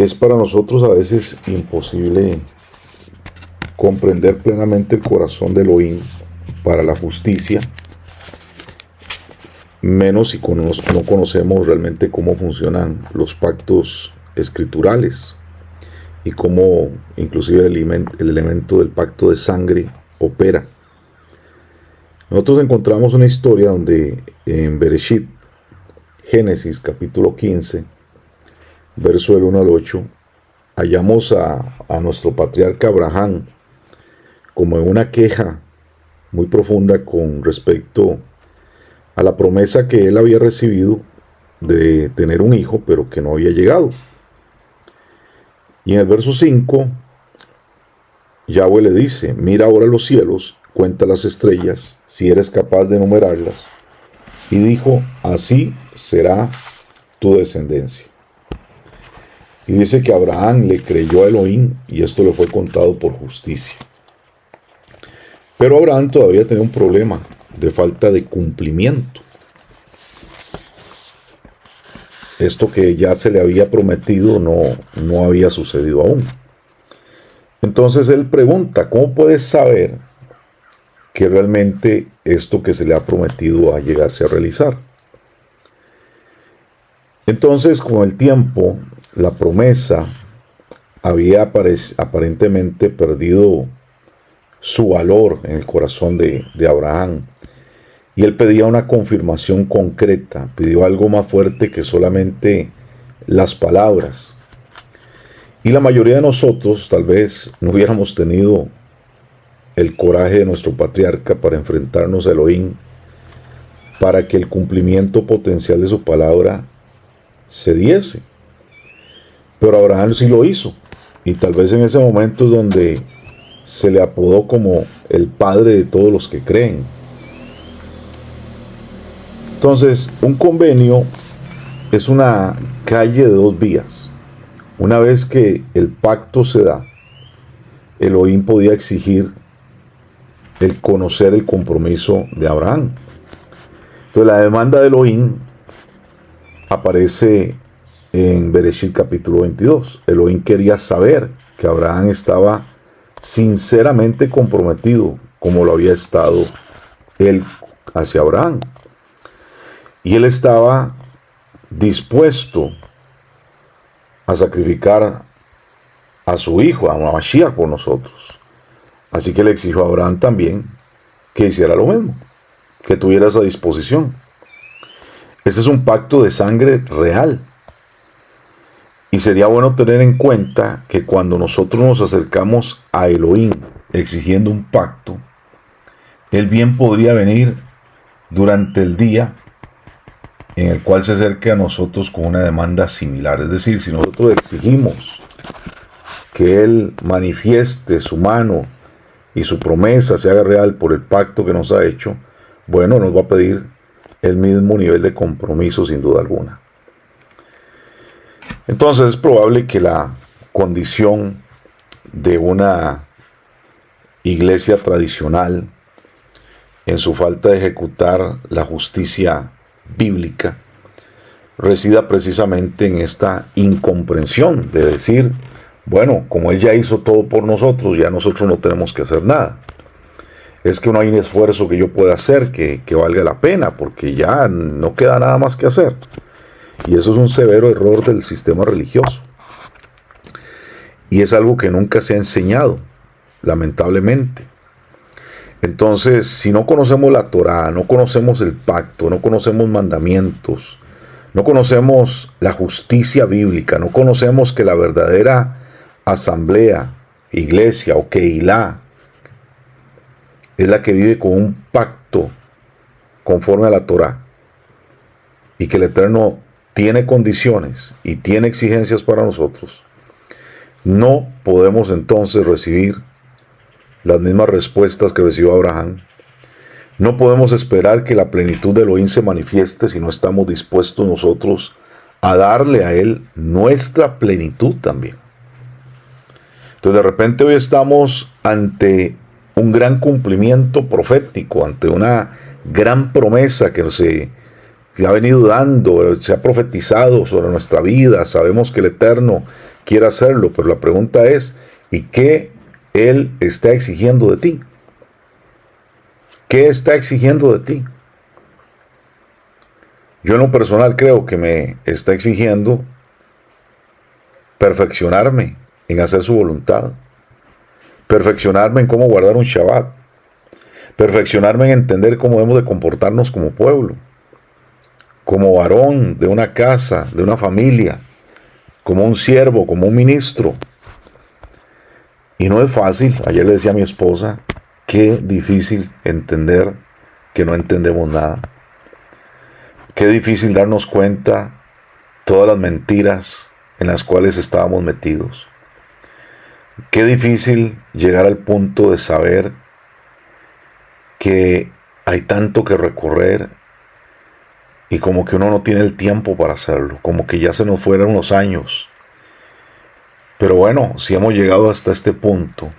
Es para nosotros a veces imposible comprender plenamente el corazón de Elohim para la justicia, menos si no conocemos realmente cómo funcionan los pactos escriturales y cómo inclusive el elemento del pacto de sangre opera. Nosotros encontramos una historia donde en Bereshit, Génesis capítulo 15, verso del 1 al 8, hallamos a nuestro patriarca Abraham como en una queja muy profunda con respecto a la promesa que él había recibido de tener un hijo, pero que no había llegado. Y en el verso 5, Yahweh le dice: mira ahora los cielos, cuenta las estrellas, si eres capaz de enumerarlas. Y dijo: así será tu descendencia. Y dice que Abraham le creyó a Elohim y esto le fue contado por justicia. Pero Abraham todavía tenía un problema de falta de cumplimiento. Esto que ya se le había prometido no había sucedido aún. Entonces él pregunta: ¿cómo puedes saber que realmente esto que se le ha prometido va a llegarse a realizar? Entonces, con el tiempo, la promesa había aparentemente perdido su valor en el corazón de Abraham. Y él pedía una confirmación concreta, pidió algo más fuerte que solamente las palabras. Y la mayoría de nosotros tal vez no hubiéramos tenido el coraje de nuestro patriarca para enfrentarnos a Elohim, para que el cumplimiento potencial de su palabra se diese. Pero Abraham sí lo hizo. Y tal vez en ese momento es donde se le apodó como el padre de todos los que creen. Entonces, un convenio es una calle de dos vías. Una vez que el pacto se da, Elohim podía exigir el conocer el compromiso de Abraham. Entonces, la demanda de Elohim aparece en Bereshit capítulo 22. Elohim quería saber que Abraham estaba sinceramente comprometido, como lo había estado él hacia Abraham. Y él estaba dispuesto a sacrificar a su hijo, a Mashiach, por nosotros. Así que le exigió a Abraham también que hiciera lo mismo, que tuviera esa disposición. Este es un pacto de sangre real. Y sería bueno tener en cuenta que cuando nosotros nos acercamos a Elohim exigiendo un pacto, él bien podría venir durante el día en el cual se acerque a nosotros con una demanda similar. Es decir, si nosotros exigimos que él manifieste su mano y su promesa se haga real por el pacto que nos ha hecho, bueno, nos va a pedir el mismo nivel de compromiso sin duda alguna. Entonces es probable que la condición de una iglesia tradicional en su falta de ejecutar la justicia bíblica resida precisamente en esta incomprensión de decir: bueno, como él ya hizo todo por nosotros, ya nosotros no tenemos que hacer nada. Es que no hay un esfuerzo que yo pueda hacer que valga la pena, porque ya no queda nada más que hacer. Y eso es un severo error del sistema religioso. Y es algo que nunca se ha enseñado, lamentablemente. Entonces, si no conocemos la Torá, no conocemos el pacto, no conocemos mandamientos, no conocemos la justicia bíblica, no conocemos que la verdadera asamblea, iglesia o Keilah es la que vive con un pacto conforme a la Torá, y que el Eterno tiene condiciones y tiene exigencias para nosotros, no podemos entonces recibir las mismas respuestas que recibió Abraham. No podemos esperar que la plenitud de Elohim se manifieste si no estamos dispuestos nosotros a darle a él nuestra plenitud también. Entonces, de repente hoy estamos ante un gran cumplimiento profético, ante una gran promesa que se ha venido dando, se ha profetizado sobre nuestra vida. Sabemos que el Eterno quiere hacerlo, pero la pregunta es, ¿y qué Él está exigiendo de ti? ¿Qué está exigiendo de ti? Yo en lo personal creo que me está exigiendo perfeccionarme en hacer su voluntad, perfeccionarme en cómo guardar un Shabbat, perfeccionarme en entender cómo debemos de comportarnos como pueblo, como varón de una casa, de una familia, como un siervo, como un ministro. Y no es fácil. Ayer le decía a mi esposa, qué difícil entender que no entendemos nada. Qué difícil darnos cuenta todas las mentiras en las cuales estábamos metidos. Qué difícil llegar al punto de saber que hay tanto que recorrer y como que uno no tiene el tiempo para hacerlo, como que ya se nos fueron unos años. Pero bueno, si hemos llegado hasta este punto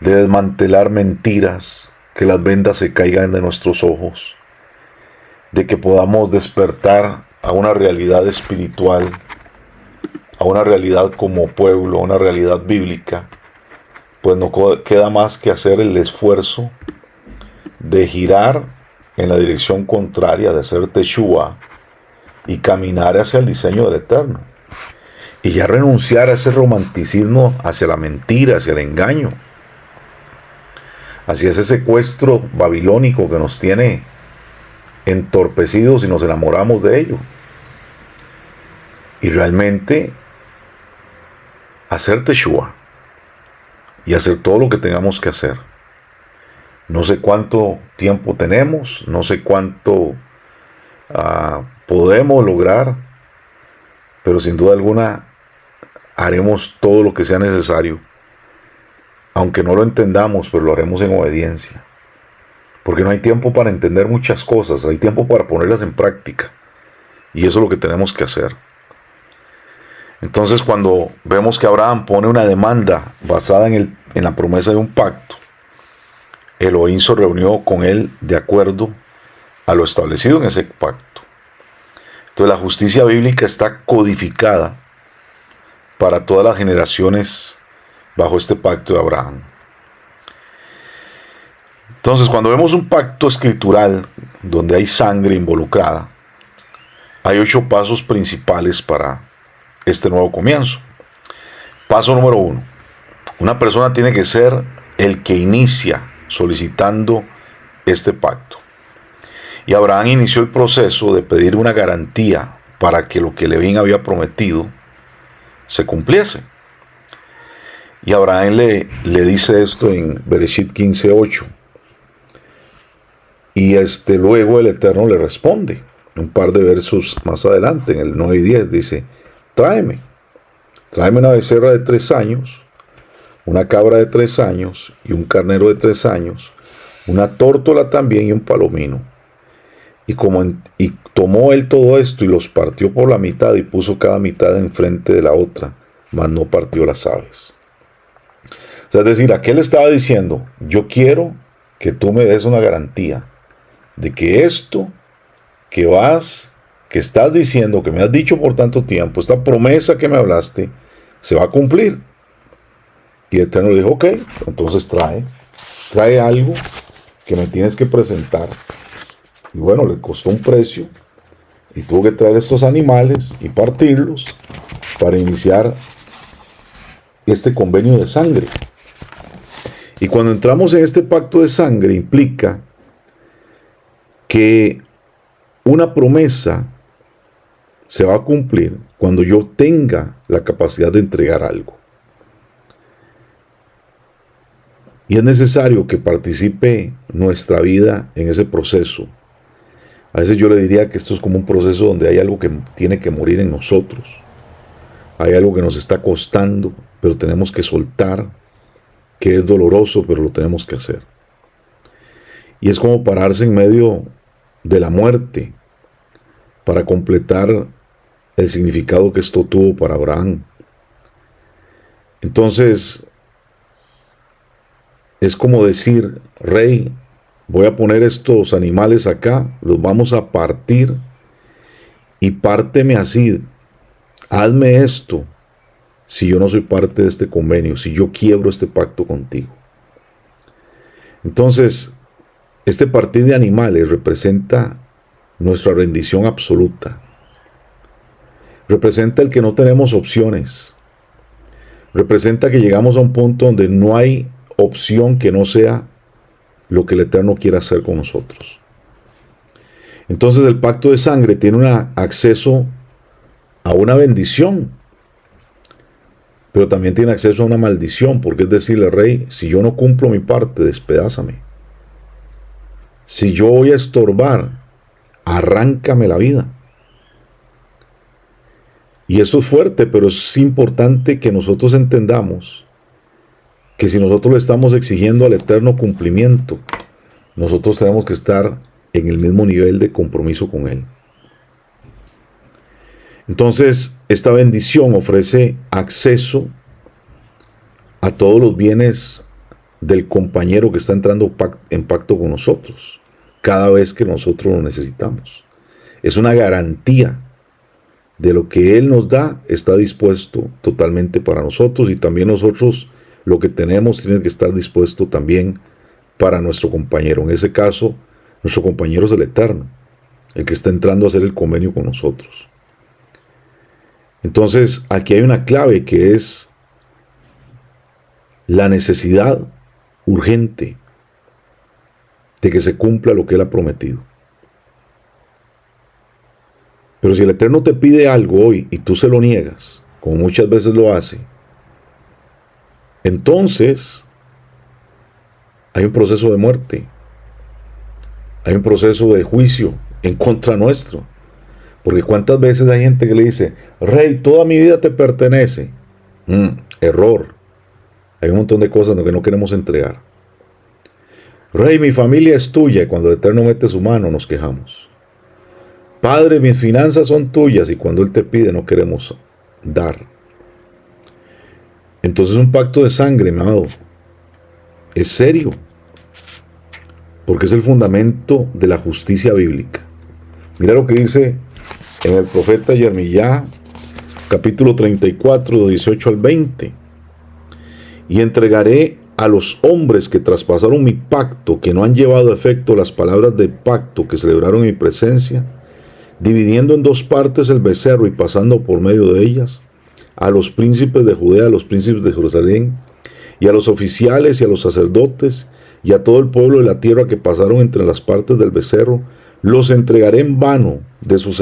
de desmantelar mentiras, que las vendas se caigan de nuestros ojos, de que podamos despertar a una realidad espiritual, a una realidad como pueblo, a una realidad bíblica, pues no queda más que hacer el esfuerzo de girar en la dirección contraria, de hacer Teshuvah y caminar hacia el diseño del Eterno. Y ya renunciar a ese romanticismo hacia la mentira, hacia el engaño, hacia ese secuestro babilónico que nos tiene entorpecidos y nos enamoramos de ello. Y realmente hacer Teshuvah y hacer todo lo que tengamos que hacer. No sé cuánto tiempo tenemos, no sé cuánto podemos lograr, pero sin duda alguna haremos todo lo que sea necesario, aunque no lo entendamos, pero lo haremos en obediencia, porque no hay tiempo para entender muchas cosas, hay tiempo para ponerlas en práctica, y eso es lo que tenemos que hacer. Entonces, cuando vemos que Abraham pone una demanda basada en la promesa de un pacto, Elohim se reunió con él de acuerdo a lo establecido en ese pacto. Entonces, la justicia bíblica está codificada para todas las generaciones bajo este pacto de Abraham. Entonces, cuando vemos un pacto escritural donde hay sangre involucrada, hay 8 pasos principales para este nuevo comienzo. Paso número 1. Una persona tiene que ser el que inicia solicitando este pacto. Y Abraham inició el proceso de pedir una garantía para que lo que Levín había prometido se cumpliese. Y Abraham le dice esto en Bereshit 15:8. Y luego el Eterno le responde, un par de versos más adelante, en el 9:10, dice, tráeme una becerra de 3 años, una cabra de 3 años y un carnero de 3 años, una tórtola también y un palomino. Y tomó él todo esto y los partió por la mitad y puso cada mitad enfrente de la otra, mas no partió las aves. O sea, es decir, aquel estaba diciendo, yo quiero que tú me des una garantía de que esto que estás diciendo, que me has dicho por tanto tiempo, esta promesa que me hablaste, se va a cumplir. Y el Eterno le dijo, ok, entonces trae algo que me tienes que presentar. Y bueno, le costó un precio y tuvo que traer estos animales y partirlos para iniciar este convenio de sangre. Y cuando entramos en este pacto de sangre implica que una promesa se va a cumplir cuando yo tenga la capacidad de entregar algo. Y es necesario que participe nuestra vida en ese proceso. A veces yo le diría que esto es como un proceso donde hay algo que tiene que morir en nosotros. Hay algo que nos está costando, pero tenemos que soltar, que es doloroso, pero lo tenemos que hacer. Y es como pararse en medio de la muerte para completar el significado que esto tuvo para Abraham. Entonces, es como decir, rey, voy a poner estos animales acá, los vamos a partir y párteme así, hazme esto si yo no soy parte de este convenio, si yo quiebro este pacto contigo? Entonces, este partir de animales representa nuestra rendición absoluta. Representa el que no tenemos opciones. Representa que llegamos a un punto donde no hay opción que no sea lo que el Eterno quiere hacer con nosotros. Entonces el pacto de sangre tiene un acceso a una bendición, pero también tiene acceso a una maldición, porque es decirle al rey, si yo no cumplo mi parte, despedázame. Si yo voy a estorbar, arráncame la vida. Y eso es fuerte, pero es importante que nosotros entendamos que si nosotros le estamos exigiendo al Eterno cumplimiento, nosotros tenemos que estar en el mismo nivel de compromiso con Él. Entonces, esta bendición ofrece acceso a todos los bienes del compañero que está entrando en pacto con nosotros, cada vez que nosotros lo necesitamos. Es una garantía de lo que Él nos da, está dispuesto totalmente para nosotros, y también nosotros lo que tenemos tiene que estar dispuesto también para nuestro compañero. En ese caso, nuestro compañero es el Eterno, el que está entrando a hacer el convenio con nosotros. Entonces, aquí hay una clave que es la necesidad urgente de que se cumpla lo que Él ha prometido. Pero si el Eterno te pide algo hoy y tú se lo niegas, como muchas veces lo hace, entonces hay un proceso de muerte, hay un proceso de juicio en contra nuestro. Porque cuántas veces hay gente que le dice, Rey, toda mi vida te pertenece. Error. Hay un montón de cosas que no queremos entregar. Rey, mi familia es tuya, y cuando el Eterno mete su mano nos quejamos. Padre, mis finanzas son tuyas, y cuando Él te pide no queremos dar. Entonces un pacto de sangre, mi amado, es serio, porque es el fundamento de la justicia bíblica. Mira lo que dice en el profeta Jeremías, capítulo 34, 18 al 20. Y entregaré a los hombres que traspasaron mi pacto, que no han llevado a efecto las palabras del pacto que celebraron en mi presencia, dividiendo en dos partes el becerro y pasando por medio de ellas, a los príncipes de Judea, a los príncipes de Jerusalén, y a los oficiales y a los sacerdotes, y a todo el pueblo de la tierra que pasaron entre las partes del becerro, los entregaré en mano de sus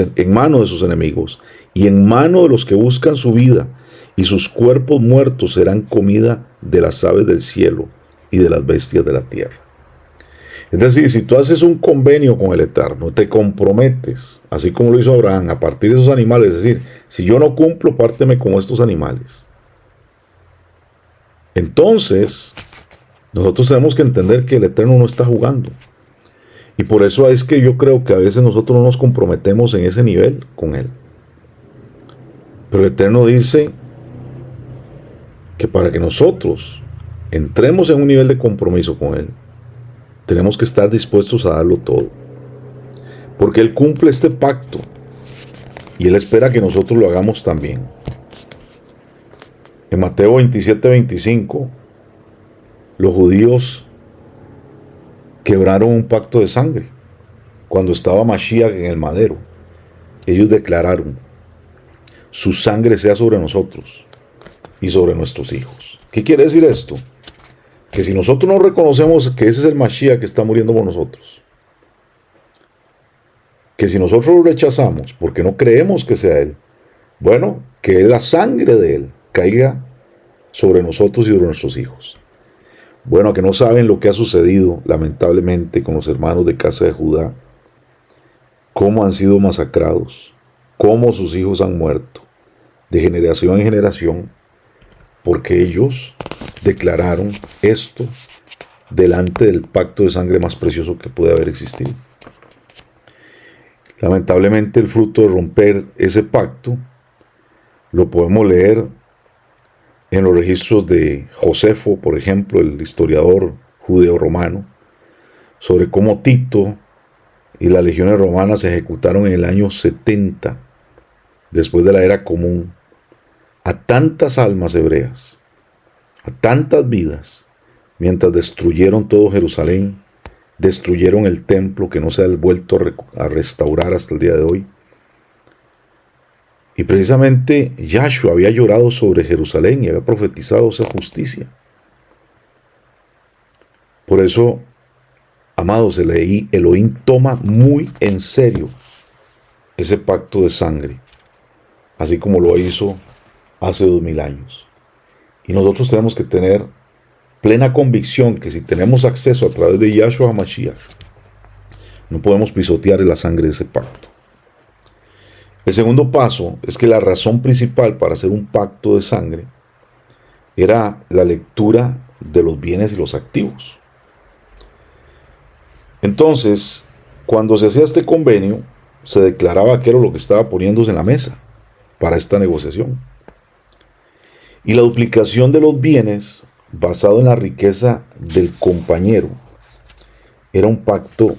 enemigos, y en mano de los que buscan su vida, y sus cuerpos muertos serán comida de las aves del cielo y de las bestias de la tierra. Es decir, si tú haces un convenio con el Eterno, te comprometes, así como lo hizo Abraham, a partir de esos animales, es decir, si yo no cumplo, párteme con estos animales. Entonces, nosotros tenemos que entender que el Eterno no está jugando. Y por eso es que yo creo que a veces nosotros no nos comprometemos en ese nivel con Él. Pero el Eterno dice que para que nosotros entremos en un nivel de compromiso con Él, tenemos que estar dispuestos a darlo todo. Porque Él cumple este pacto y Él espera que nosotros lo hagamos también. En Mateo 27, 25, los judíos quebraron un pacto de sangre. Cuando estaba Mashiach en el madero, ellos declararon, su sangre sea sobre nosotros y sobre nuestros hijos. ¿Qué quiere decir esto? Que si nosotros no reconocemos que ese es el Mashiach que está muriendo por nosotros, que si nosotros lo rechazamos porque no creemos que sea Él, bueno, que la sangre de Él caiga sobre nosotros y sobre nuestros hijos. Bueno, que no saben lo que ha sucedido lamentablemente con los hermanos de casa de Judá, cómo han sido masacrados, cómo sus hijos han muerto de generación en generación, porque ellos declararon esto delante del pacto de sangre más precioso que puede haber existido. Lamentablemente el fruto de romper ese pacto lo podemos leer en los registros de Josefo, por ejemplo, el historiador judeo-romano, sobre cómo Tito y las legiones romanas se ejecutaron en el año 70, después de la era común, a tantas almas hebreas, a tantas vidas, mientras destruyeron todo Jerusalén, destruyeron el templo que no se ha vuelto a restaurar hasta el día de hoy. Y precisamente Yahshua había llorado sobre Jerusalén y había profetizado esa justicia. Por eso, amados, Elohim toma muy en serio ese pacto de sangre, así como lo hizo hace 2000 años. Y nosotros tenemos que tener plena convicción que si tenemos acceso a través de Yahshua HaMashiach, no podemos pisotear la sangre de ese pacto. El segundo paso es que la razón principal para hacer un pacto de sangre era la lectura de los bienes y los activos. Entonces, cuando se hacía este convenio, se declaraba qué era lo que estaba poniéndose en la mesa para esta negociación. Y la duplicación de los bienes, basado en la riqueza del compañero, era un pacto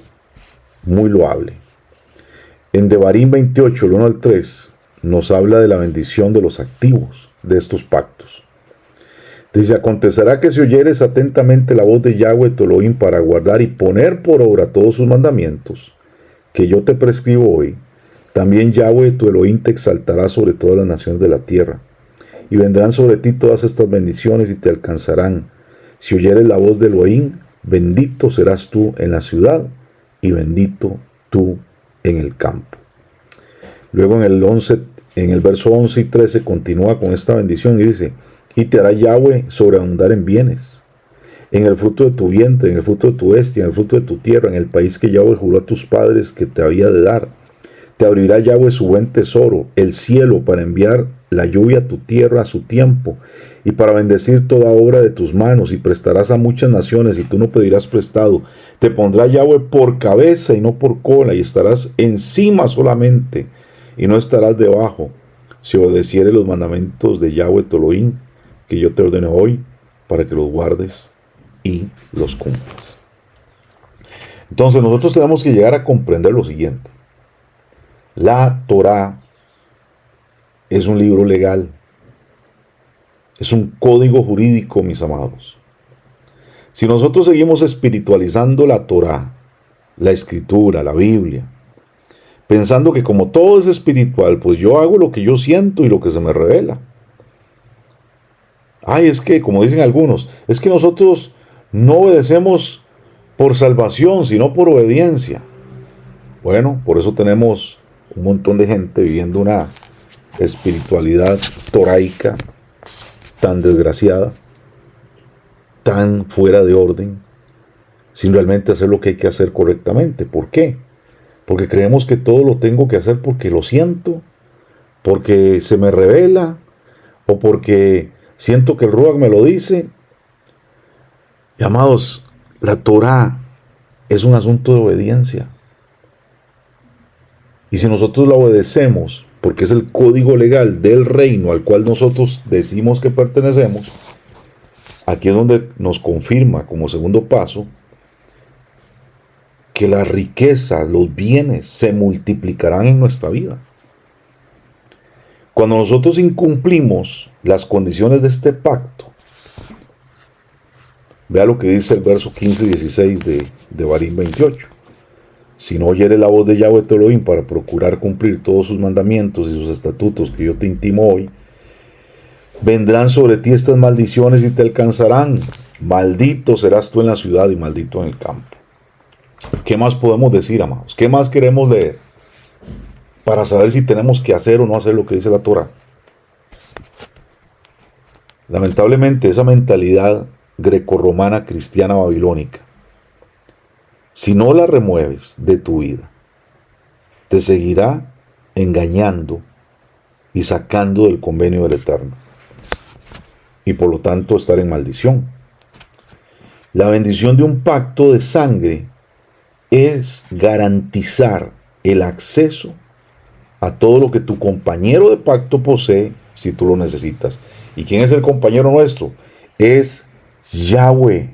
muy loable. En Devarim 28, el 1 al 3, nos habla de la bendición de los activos de estos pactos. Dice: acontecerá que si oyeres atentamente la voz de Yahweh tu Elohim para guardar y poner por obra todos sus mandamientos, que yo te prescribo hoy, también Yahweh tu Elohim te exaltará sobre todas las naciones de la tierra, y vendrán sobre ti todas estas bendiciones y te alcanzarán. Si oyeres la voz de Elohim, bendito serás tú en la ciudad, y bendito tú en el campo. Luego en el verso 11 y 13 continúa con esta bendición y dice: y te hará Yahweh sobreabundar en bienes, en el fruto de tu vientre, en el fruto de tu bestia, en el fruto de tu tierra, en el país que Yahweh juró a tus padres que te había de dar. Te abrirá Yahweh su buen tesoro, el cielo, para enviar la lluvia a tu tierra a su tiempo, y para bendecir toda obra de tus manos, y prestarás a muchas naciones, y tú no pedirás prestado. Te pondrá Yahweh por cabeza y no por cola, y estarás encima solamente, y no estarás debajo, si obedecieres los mandamientos de Yahweh tu Elohim, que yo te ordeno hoy, para que los guardes y los cumplas. Entonces nosotros tenemos que llegar a comprender lo siguiente: la Torá es un libro legal, es un código jurídico, mis amados. Si nosotros seguimos espiritualizando la Torá, la Escritura, la Biblia, pensando que como todo es espiritual, pues yo hago lo que yo siento y lo que se me revela. Ay, es que, como dicen algunos, es que nosotros no obedecemos por salvación, sino por obediencia. Bueno, por eso tenemos un montón de gente viviendo una espiritualidad toraica tan desgraciada, tan fuera de orden, sin realmente hacer lo que hay que hacer correctamente. ¿Por qué? Porque creemos que todo lo tengo que hacer porque lo siento, porque se me revela, o porque siento que el Ruach me lo dice. Y amados, la Torá es un asunto de obediencia. Y si nosotros la obedecemos, porque es el código legal del reino al cual nosotros decimos que pertenecemos, aquí es donde nos confirma como segundo paso que las riquezas, los bienes se multiplicarán en nuestra vida. Cuando nosotros incumplimos las condiciones de este pacto, vea lo que dice el verso 15 y 16 de Devarim 28. Si no oyeres la voz de Yahweh tu Elohim para procurar cumplir todos sus mandamientos y sus estatutos que yo te intimo hoy, vendrán sobre ti estas maldiciones y te alcanzarán. Maldito serás tú en la ciudad y maldito en el campo. ¿Qué más podemos decir, amados? ¿Qué más queremos leer para saber si tenemos que hacer o no hacer lo que dice la Torá? Lamentablemente, esa mentalidad grecorromana cristiana babilónica, si no la remueves de tu vida, te seguirá engañando y sacando del convenio del Eterno, y por lo tanto estar en maldición. La bendición de un pacto de sangre es garantizar el acceso a todo lo que tu compañero de pacto posee si tú lo necesitas. ¿Y quién es el compañero nuestro? Es Yahweh,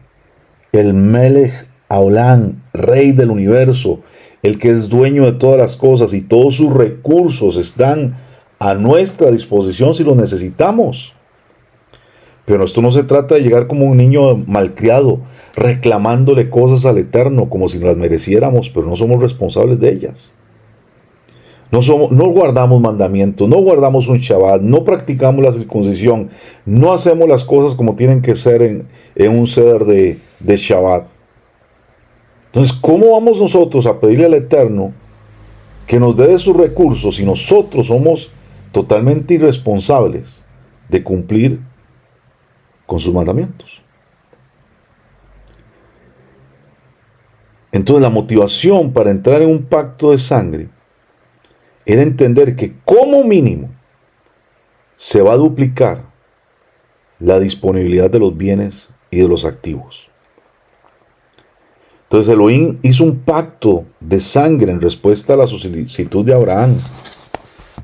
el Melech Haolam, Rey del universo, el que es dueño de todas las cosas, y todos sus recursos están a nuestra disposición si lo necesitamos. Pero esto no se trata de llegar como un niño malcriado, reclamándole cosas al Eterno como si nos las mereciéramos, pero no somos responsables de ellas. No guardamos mandamientos, no guardamos un Shabbat, no practicamos la circuncisión, no hacemos las cosas como tienen que ser en un ceder de Shabbat. Entonces, ¿cómo vamos nosotros a pedirle al Eterno que nos dé de sus recursos si nosotros somos totalmente irresponsables de cumplir con sus mandamientos? Entonces, la motivación para entrar en un pacto de sangre era entender que como mínimo se va a duplicar la disponibilidad de los bienes y de los activos. Entonces Elohim hizo un pacto de sangre en respuesta a la solicitud de Abraham,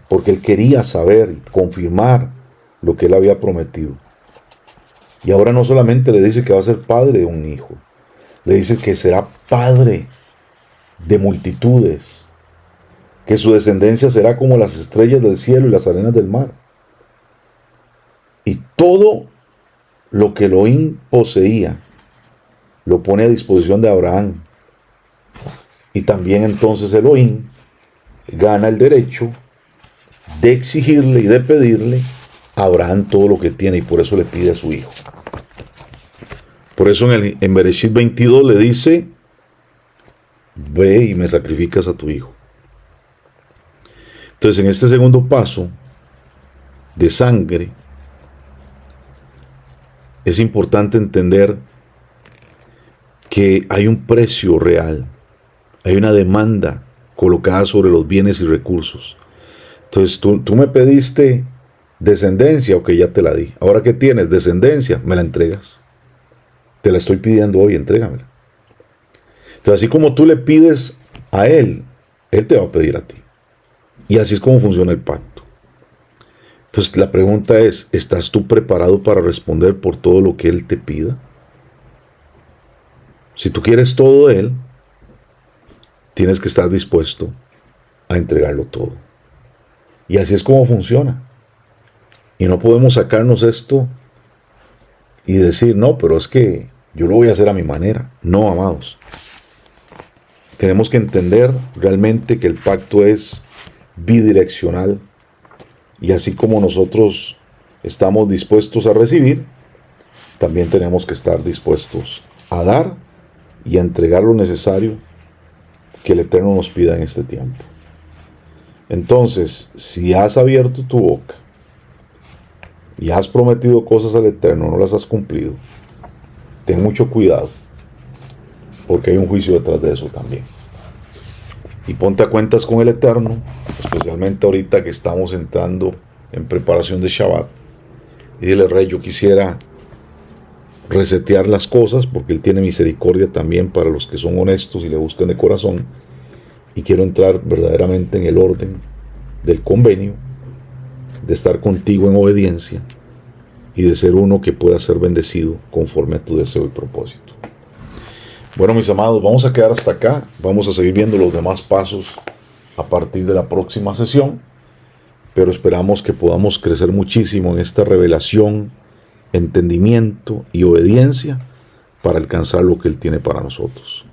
porque él quería saber y confirmar lo que él había prometido. Y ahora no solamente le dice que va a ser padre de un hijo, le dice que será padre de multitudes, que su descendencia será como las estrellas del cielo y las arenas del mar. Y todo lo que Elohim poseía lo pone a disposición de Abraham. Y también entonces Elohim gana el derecho de exigirle y de pedirle a Abraham todo lo que tiene, y por eso le pide a su hijo. Por eso en Bereshit 22 le dice: ve y me sacrificas a tu hijo. Entonces, en este segundo paso de sangre, es importante entender que hay un precio real, hay una demanda colocada sobre los bienes y recursos. Entonces, tú me pediste descendencia, ok, ya te la di. Ahora que tienes descendencia, me la entregas. Te la estoy pidiendo hoy, entrégamela. Entonces, así como tú le pides a él, él te va a pedir a ti. Y así es como funciona el pacto. Entonces la pregunta es: ¿estás tú preparado para responder por todo lo que él te pida? Si tú quieres todo de él, tienes que estar dispuesto a entregarlo todo. Y así es como funciona. Y no podemos sacarnos esto y decir: no, pero es que yo lo voy a hacer a mi manera. No, amados. Tenemos que entender realmente que el pacto es bidireccional, y así como nosotros estamos dispuestos a recibir, también tenemos que estar dispuestos a dar y a entregar lo necesario que el Eterno nos pida en este tiempo. Entonces, si has abierto tu boca y has prometido cosas al Eterno, no las has cumplido, ten mucho cuidado, porque hay un juicio detrás de eso también. Y ponte a cuentas con el Eterno, especialmente ahorita que estamos entrando en preparación de Shabbat. Y dile: Rey, yo quisiera resetear las cosas, porque Él tiene misericordia también para los que son honestos y le buscan de corazón. Y quiero entrar verdaderamente en el orden del convenio, de estar contigo en obediencia y de ser uno que pueda ser bendecido conforme a tu deseo y propósito. Bueno, mis amados, vamos a quedar hasta acá. Vamos a seguir viendo los demás pasos a partir de la próxima sesión, pero esperamos que podamos crecer muchísimo en esta revelación, entendimiento y obediencia para alcanzar lo que Él tiene para nosotros.